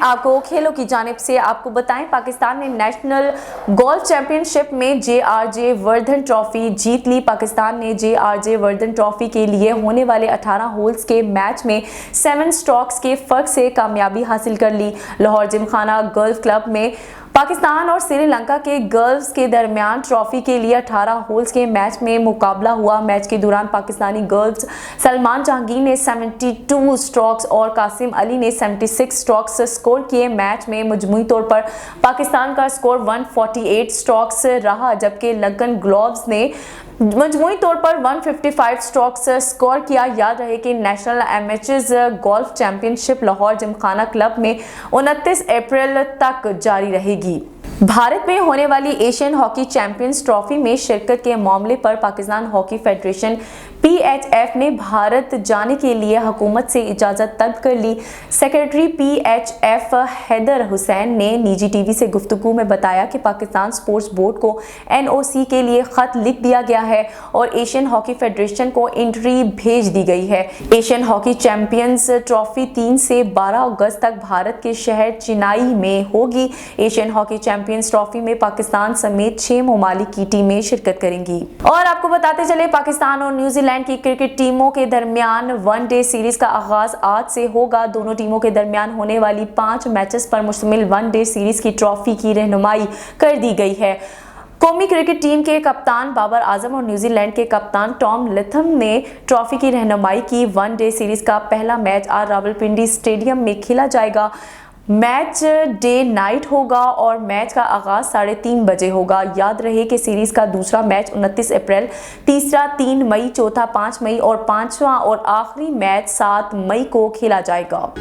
आपको खेलों की जानिब से आपको बताएं, पाकिस्तान ने नेशनल गोल्फ चैंपियनशिप में जे.आर.जे. वर्धन ट्रॉफी जीत ली। पाकिस्तान ने जे.आर.जे. वर्धन ट्रॉफी के लिए होने वाले 18 होल्स के मैच में 7 स्ट्रोक्स के फर्क से कामयाबी हासिल कर ली। लाहौर जिमखाना गोल्फ क्लब में पाकिस्तान और श्रीलंका के गर्ल्स के दरमियान ट्रॉफी के लिए 18 होल्स के मैच में मुकाबला हुआ। मैच के दौरान पाकिस्तानी गर्ल्स सलमान जहांगीर ने 72 स्ट्रोक्स और कासिम अली ने 76 स्ट्रोक्स स्कोर किए। मैच में मजमूई तौर पर पाकिस्तान का स्कोर 148 स्ट्रोक्स रहा, जबकि लंकन ग्लोव्स ने मजमूई तौर पर 155 स्ट्रोक्स स्कोर किया। याद रहे कि national amateurs golf championship Lahore Gymkhana club में 29 अप्रैल तक जारी रहेगी। भारत में होने वाली एशियन हॉकी चैंपियंस ट्रॉफी में शिरकत के मामले पर पाकिस्तान हॉकी फेडरेशन PHF ने भारत जाने के लिए हुकूमत से इजाज़त तलब कर ली। सेक्रेटरी PHF हैदर हुसैन ने निजी टीवी से गुफ्तगू में बताया कि पाकिस्तान स्पोर्ट्स बोर्ड को NOC के लिए ख़त लिख दिया गया है और एशियन हॉकी फेडरेशन को एंट्री भेज दी गई है। एशियन हॉकी चैंपियंस ट्रॉफी 3 से 12 अगस्त तक भारत के शहर चेन्नई में होगी। एशियन हॉकी चैंपियंस ट्रॉफी में पाकिस्तान समेत 6 ममालिक की टीमें शिरकत करेंगी। और आपको बताते चले, पाकिस्तान और न्यूजीलैंड की क्रिकेट टीमों के दरमियान वनडे सीरीज का आगाज आज से होगा। दोनों टीमों के दरमियान होने वाली 5 मैचेस पर मुश्तमिल वनडे सीरीज की ट्रॉफी की रहनुमाई कर दी गई है। कौमी क्रिकेट टीम के कप्तान बाबर आजम और न्यूजीलैंड के कप्तान टॉम लथम ने ट्रॉफी की रहनुमाई की। वनडे सीरीज का पहला मैच आज रावलपिंडी स्टेडियम में खेला जाएगा। मैच डे नाइट होगा और मैच का आगाज 3:30 बजे होगा। याद रहे कि सीरीज का दूसरा मैच 29 अप्रैल, तीसरा 3 मई, चौथा 5 मई और पांचवा और आखिरी मैच 7 मई को खेला जाएगा।